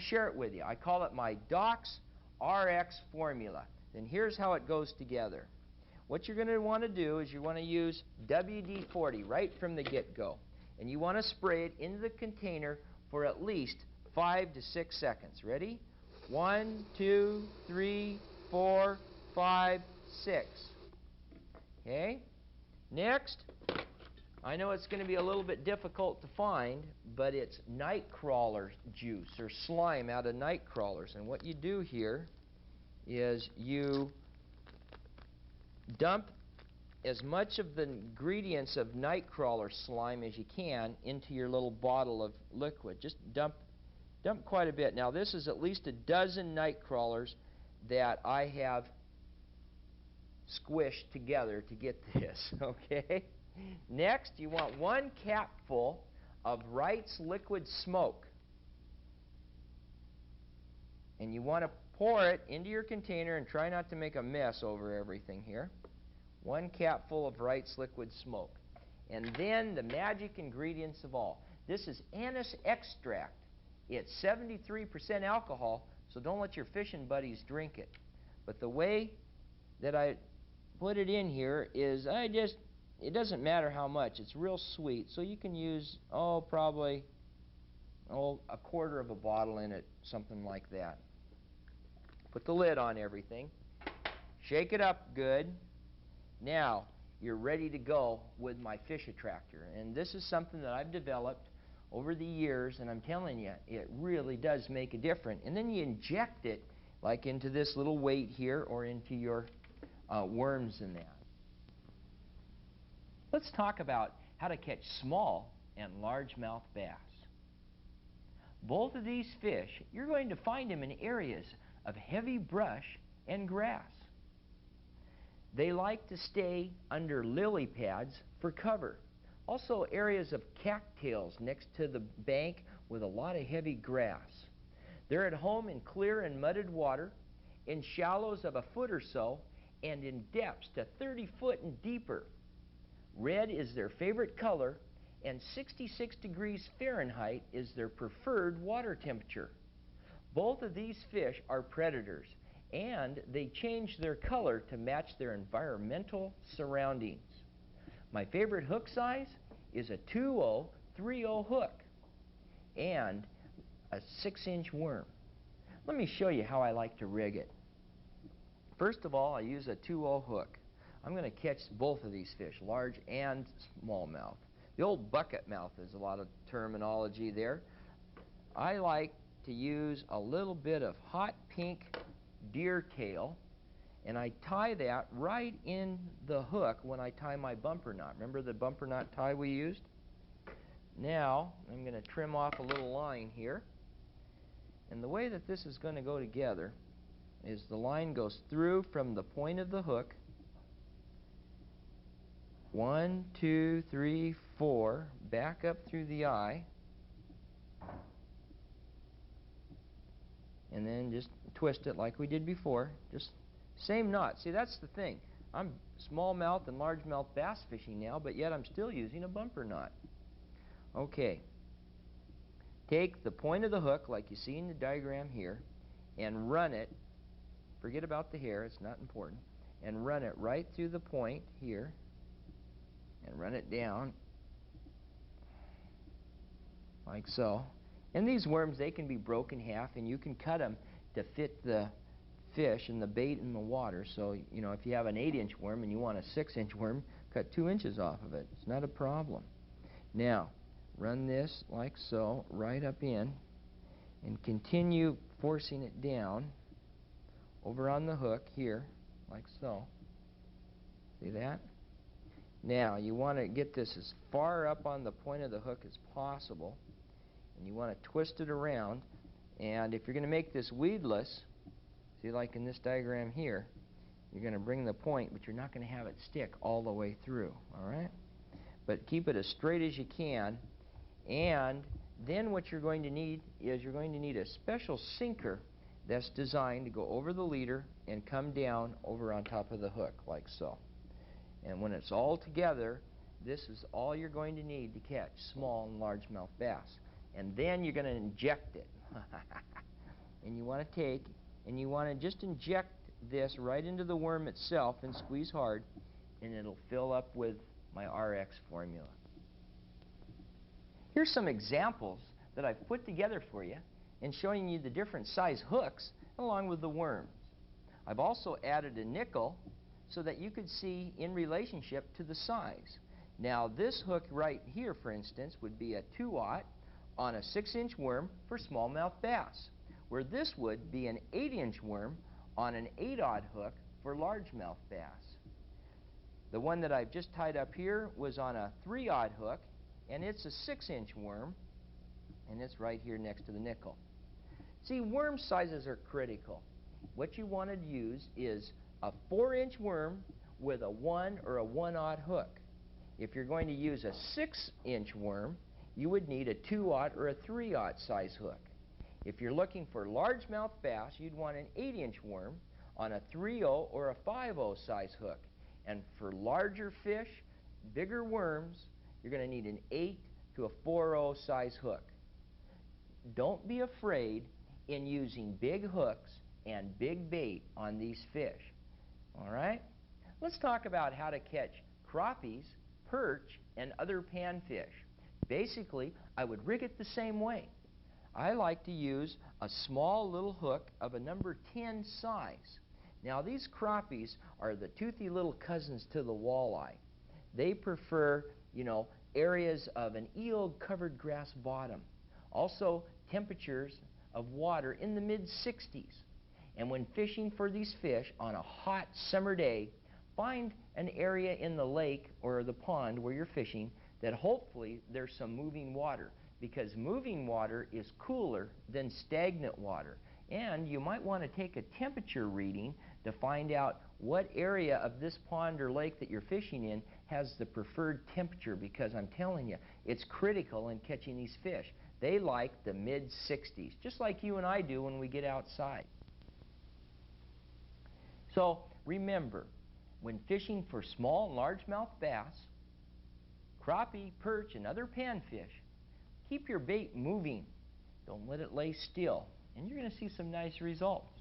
share it with you. I call it my Doc's RX formula. And here's how it goes together. What you're going to want to do is you want to use WD-40 right from the get-go. And you want to spray it into the container for at least 5 to 6 seconds. Ready? 1, 2, 3, 4, 5, 6. Okay? Next, I know it's going to be a little bit difficult to find, but it's night crawler juice or slime out of night crawlers. And what you do here is you dump as much of the ingredients of night crawler slime as you can into your little bottle of liquid. Just dump quite a bit. Now this is at least a dozen night crawlers that I have squished together to get this, okay? Next, you want 1 capful of Wright's liquid smoke. And you want to pour it into your container and try not to make a mess over everything here. 1 capful of Wright's liquid smoke. And then the magic ingredients of all. This is anise extract. It's 73% alcohol, so don't let your fishing buddies drink it. But the way that I put it in here is it doesn't matter how much. It's real sweet, so you can use, probably a quarter of a bottle in it, something like that. Put the lid on everything. Shake it up good. Now, you're ready to go with my fish attractor. And this is something that I've developed over the years, and I'm telling you, it really does make a difference. And then you inject it like into this little weight here or into your worms in that. Let's talk about how to catch small and largemouth bass. Both of these fish, you're going to find them in areas of heavy brush and grass. They like to stay under lily pads for cover. Also areas of cattails next to the bank with a lot of heavy grass. They're at home in clear and mudded water, in shallows of a foot or so, and in depths to 30 foot and deeper. Red is their favorite color, and 66 degrees Fahrenheit is their preferred water temperature. Both of these fish are predators, and they change their color to match their environmental surroundings. My favorite hook size is a 2-0-3-0 hook and a 6-inch worm. Let me show you how I like to rig it. First of all, I use a 2-0 hook. I'm going to catch both of these fish, large and smallmouth. The old bucket mouth is a lot of terminology there. I like to use a little bit of hot pink deer tail, and I tie that right in the hook when I tie my bumper knot. Remember the bumper knot tie we used? Now, I'm going to trim off a little line here. And the way that this is going to go together is the line goes through from the point of the hook. 1, 2, 3, 4, back up through the eye, and then just twist it like we did before. Just same knot. See, that's the thing. I'm smallmouth and largemouth bass fishing now, but yet I'm still using a bumper knot. Okay. Take the point of the hook, like you see in the diagram here, and run it. Forget about the hair, it's not important. And run it right through the point here, and run it down like so. And these worms, they can be broken in half, and you can cut them to fit the fish and the bait in the water. So, you know, if you have an 8-inch worm and you want a 6-inch worm, cut 2 inches off of it. It's not a problem. Now, run this like so, right up in, and continue forcing it down over on the hook here, like so. See that? Now, you want to get this as far up on the point of the hook as possible, and you want to twist it around. And if you're going to make this weedless, see, like in this diagram here, you're going to bring the point, but you're not going to have it stick all the way through, all right? But keep it as straight as you can. And then what you're going to need is you're going to need a special sinker that's designed to go over the leader and come down over on top of the hook, like so. And when it's all together, this is all you're going to need to catch small and largemouth bass. and then you're going to inject it. And you want to take, and you want to just inject this right into the worm itself and squeeze hard, and it'll fill up with my RX formula. Here's some examples that I've put together for you and showing you the different size hooks along with the worms. I've also added a nickel so that you could see in relationship to the size. Now this hook right here, for instance, would be a 2/0 on a 6-inch worm for smallmouth bass, where this would be an 8-inch worm on an 8/0 hook for largemouth bass. The one that I've just tied up here was on a 3/0 hook, and it's a 6-inch worm, and it's right here next to the nickel. See, worm sizes are critical. What you want to use is a 4-inch worm with a 1 or a 1/0 hook. If you're going to use a 6-inch worm, you would need a 2/0 or a 3/0 size hook. If you're looking for largemouth bass, you'd want an 8-inch worm on a 3/0 or a 5/0 size hook. And for larger fish, bigger worms, you're going to need an 8 to a 4/0 size hook. Don't be afraid in using big hooks and big bait on these fish. All right? Let's talk about how to catch crappies, perch, and other panfish. Basically, I would rig it the same way. I like to use a small little hook of a number 10 size. Now these crappies are the toothy little cousins to the walleye. They prefer, areas of an eel-covered grass bottom. Also, temperatures of water in the mid-60s. And when fishing for these fish on a hot summer day, find an area in the lake or the pond where you're fishing that hopefully there's some moving water, because moving water is cooler than stagnant water. And you might want to take a temperature reading to find out what area of this pond or lake that you're fishing in has the preferred temperature, because I'm telling you, it's critical in catching these fish. They like the mid-60s, just like you and I do when we get outside. So remember, when fishing for small and largemouth bass, crappie, perch, and other panfish, keep your bait moving. Don't let it lay still, and you're going to see some nice results.